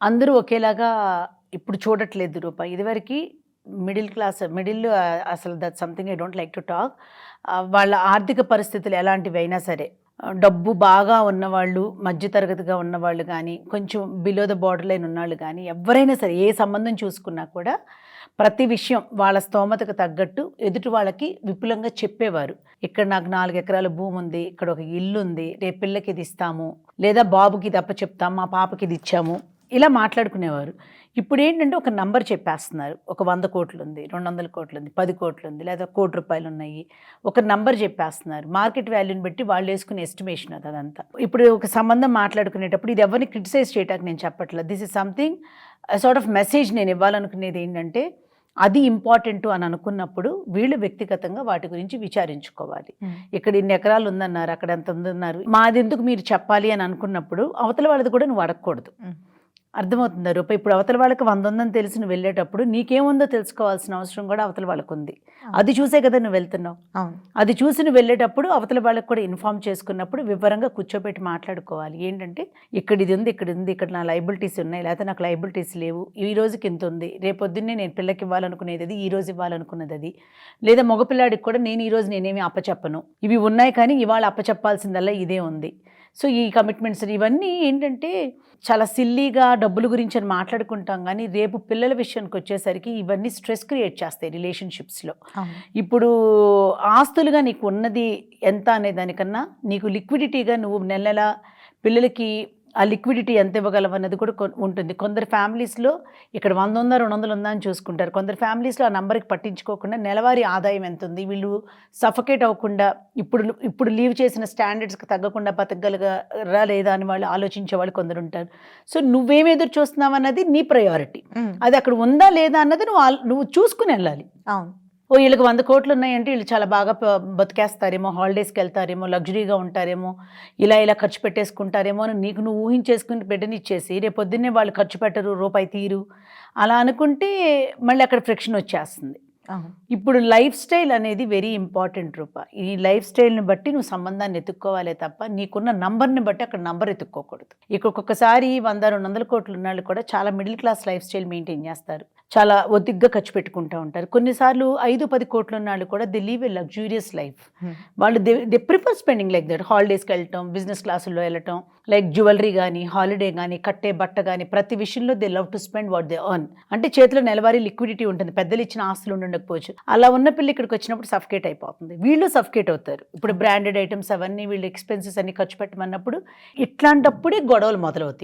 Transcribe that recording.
అందరూ ఒకేలాగా ఇప్పుడు చూడట్లేదు రూప. ఇదివరకి మిడిల్ అసలు that something I don't like to talk. వాళ్ళ ఆర్థిక పరిస్థితులు ఎలాంటివైనా సరే, డబ్బు బాగా ఉన్నవాళ్ళు, మధ్య తరగతిగా ఉన్నవాళ్ళు గానీ, కొంచెం బిలో ద బోర్డర్ లైన్ ఉన్నవాళ్ళు గానీ, ఎవ్వరైనా సరే ఏ సంబంధం చూసుకున్నా కూడా ప్రతి విషయం వాళ్ళ స్తోమతకు తగ్గట్టు ఎదుటి వాళ్ళకి విపులంగా చెప్పేవారు. ఇక్కడ నాకు 4 ఎకరాల భూముంది, ఇక్కడ ఒక ఇల్లుంది, రేపు పిల్లకి ఇది ఇస్తాము, లేదా బాబుకి ఇది అప్పచెప్తాం, మా పాపకి ఇది ఇచ్చాము, ఇలా మాట్లాడుకునేవారు. ఇప్పుడేంటంటే ఒక నంబర్ చెప్పేస్తున్నారు. ఒక 100 కోట్లుంది, 200 కోట్లుంది, 10 కోట్లుంది, లేదా ₹1,00,00,000 ఉన్నాయి. ఒక నంబర్ చెప్పేస్తున్నారు. మార్కెట్ వాల్యూని బట్టి వాళ్ళు వేసుకునే ఎస్టిమేషన్ అదంతా. ఇప్పుడు ఒక సంబంధం మాట్లాడుకునేటప్పుడు ఇది ఎవరిని క్రిటిసైజ్ చేయడానికి నేను చెప్పట్లేదు. This is something sort of message నేను ఇవ్వాలనుకునేది ఏంటంటే, అది ఇంపార్టెంట్ అని అనుకున్నప్పుడు వీళ్ళు వ్యక్తిగతంగా వాటి గురించి విచారించుకోవాలి. ఇక్కడ ఇన్ని ఎకరాలు ఉందన్నారు, అక్కడ ఎంత ఉందన్నారు, మాది ఎందుకు మీరు చెప్పాలి అని అనుకున్నప్పుడు అవతల వాళ్ళది కూడా నువ్వు అడగకూడదు. అర్థమవుతుందా రూప? ఇప్పుడు అవతల వాళ్ళకి 100 ఉందని తెలిసి నువ్వు వెళ్ళేటప్పుడు నీకేముందో తెలుసుకోవాల్సిన అవసరం కూడా అవతల వాళ్ళకు ఉంది. అది చూసే కదా నువ్వు వెళ్తున్నావు. అది చూసి నువ్వు వెళ్ళేటప్పుడు అవతల వాళ్ళకి కూడా ఇన్ఫార్మ్ చేసుకున్నప్పుడు వివరంగా కూర్చోబెట్టి మాట్లాడుకోవాలి. ఏంటంటే ఇక్కడ ఇది ఉంది, ఇక్కడ ఉంది, ఇక్కడ నా లైబిలిటీస్ ఉన్నాయి, లేకపోతే నాకు లైబిలిటీస్ లేవు, ఈ రోజుకి ఇంత ఉంది, రేపొద్దున్నే నేను పిల్లకి ఇవ్వాలనుకునేది అది, ఈ రోజు ఇవ్వాలనుకున్నది అది, లేదా మగపిల్లాడికి కూడా నేను ఈ రోజు నేనేమి అప్పచెప్పను, ఇవి ఉన్నాయి కానీ ఇవాళ అప్పచెప్పాల్సిందల్లా ఇదే ఉంది. సో ఈ కమిట్మెంట్స్ ఇవన్నీ ఏంటంటే చాలా సిల్లీగా డబ్బుల గురించి అని మాట్లాడుకుంటాం, కానీ రేపు పిల్లల విషయానికి వచ్చేసరికి ఇవన్నీ స్ట్రెస్ క్రియేట్ చేస్తాయి రిలేషన్షిప్స్లో. ఇప్పుడు ఆస్తులుగా నీకు ఉన్నది ఎంత అనే దానికన్నా నీకు లిక్విడిటీగా నువ్వు నెల పిల్లలకి ఆ లిక్విడిటీ ఎంత ఇవ్వగలవు అన్నది కూడా ఉంటుంది. కొందరు ఫ్యామిలీస్లో ఇక్కడ 100 ఉందా 200 ఉందా అని చూసుకుంటారు. కొందరు ఫ్యామిలీస్లో ఆ నెంబర్కి పట్టించుకోకుండా నెలవారీ ఆదాయం ఎంత ఉంది, వీళ్ళు సఫకేట్ అవ్వకుండా ఇప్పుడు లీవ్ చేసిన స్టాండర్డ్స్కి తగ్గకుండా బతకగలరా లేదా అని వాళ్ళు ఆలోచించే వాళ్ళు కొందరు ఉంటారు. సో నువ్వేం ఎదురు చూస్తున్నావు అన్నది నీ ప్రయారిటీ. అది అక్కడ ఉందా లేదా అన్నది నువ్వు చూసుకుని వెళ్ళాలి. అవును. వీళ్ళకి 100 కోట్లు ఉన్నాయంటే వీళ్ళు చాలా బాగా బతికేస్తారేమో, హాలిడేస్కి వెళ్తారేమో, లగ్జరీగా ఉంటారేమో, ఇలా ఖర్చు పెట్టేసుకుంటారేమో అని నువ్వు ఊహించేసుకుని బిడ్డనిచ్చేసి రేపొద్దున్నే వాళ్ళు ఖర్చు పెట్టరు, రూపాయి తీరు, అలా అనుకుంటే మళ్ళీ అక్కడ ఫ్రిక్షన్ వచ్చేస్తుంది. ఇప్పుడు లైఫ్ స్టైల్ అనేది వెరీ ఇంపార్టెంట్ రూప. ఈ లైఫ్ స్టైల్ని బట్టి నువ్వు సంబంధాన్ని ఎత్తుక్కోవాలే తప్ప నీకున్న నంబర్ని బట్టి అక్కడ నంబర్ ఎత్తుక్కోకూడదు. ఇక్కడ ఒక్కొక్కసారి 100-200 కోట్లు ఉన్న వాళ్ళు కూడా చాలా middle class life style maintain చేస్తారు, చాలా ఒద్దిగ్గా ఖర్చు పెట్టుకుంటూ ఉంటారు. కొన్నిసార్లు 5-10 కోట్లు ఉన్న వాళ్ళు కూడా they leave a luxurious life. వాళ్ళు they prefer spending like that. హాలిడేస్కి వెళ్ళటం, బిజినెస్ క్లాసుల్లో వెళ్ళటం, లైక్ జ్యువెలరీ కానీ, హాలిడే కానీ, కట్టే బట్ట కానీ, ప్రతి విషయంలో they love to spend what they earn. అంటే చేతిలో నెలవారీ లిక్విడిటీ ఉంటుంది, పెద్దలు ఇచ్చిన ఆస్తులు ఉండకపోవచ్చు. అలా ఉన్న పిల్ల ఇక్కడికి వచ్చినప్పుడు సఫకేట్ అయిపోతుంది, వీళ్ళు సఫకేట్ అవుతారు. ఇప్పుడు బ్రాండెడ్ ఐటమ్స్ అవన్నీ వీళ్ళు ఎక్స్పెన్సెస్ అన్ని ఖర్చు పెట్టమన్నప్పుడు ఇట్లాంటప్పుడే గొడవలు మొదలవుతాయి.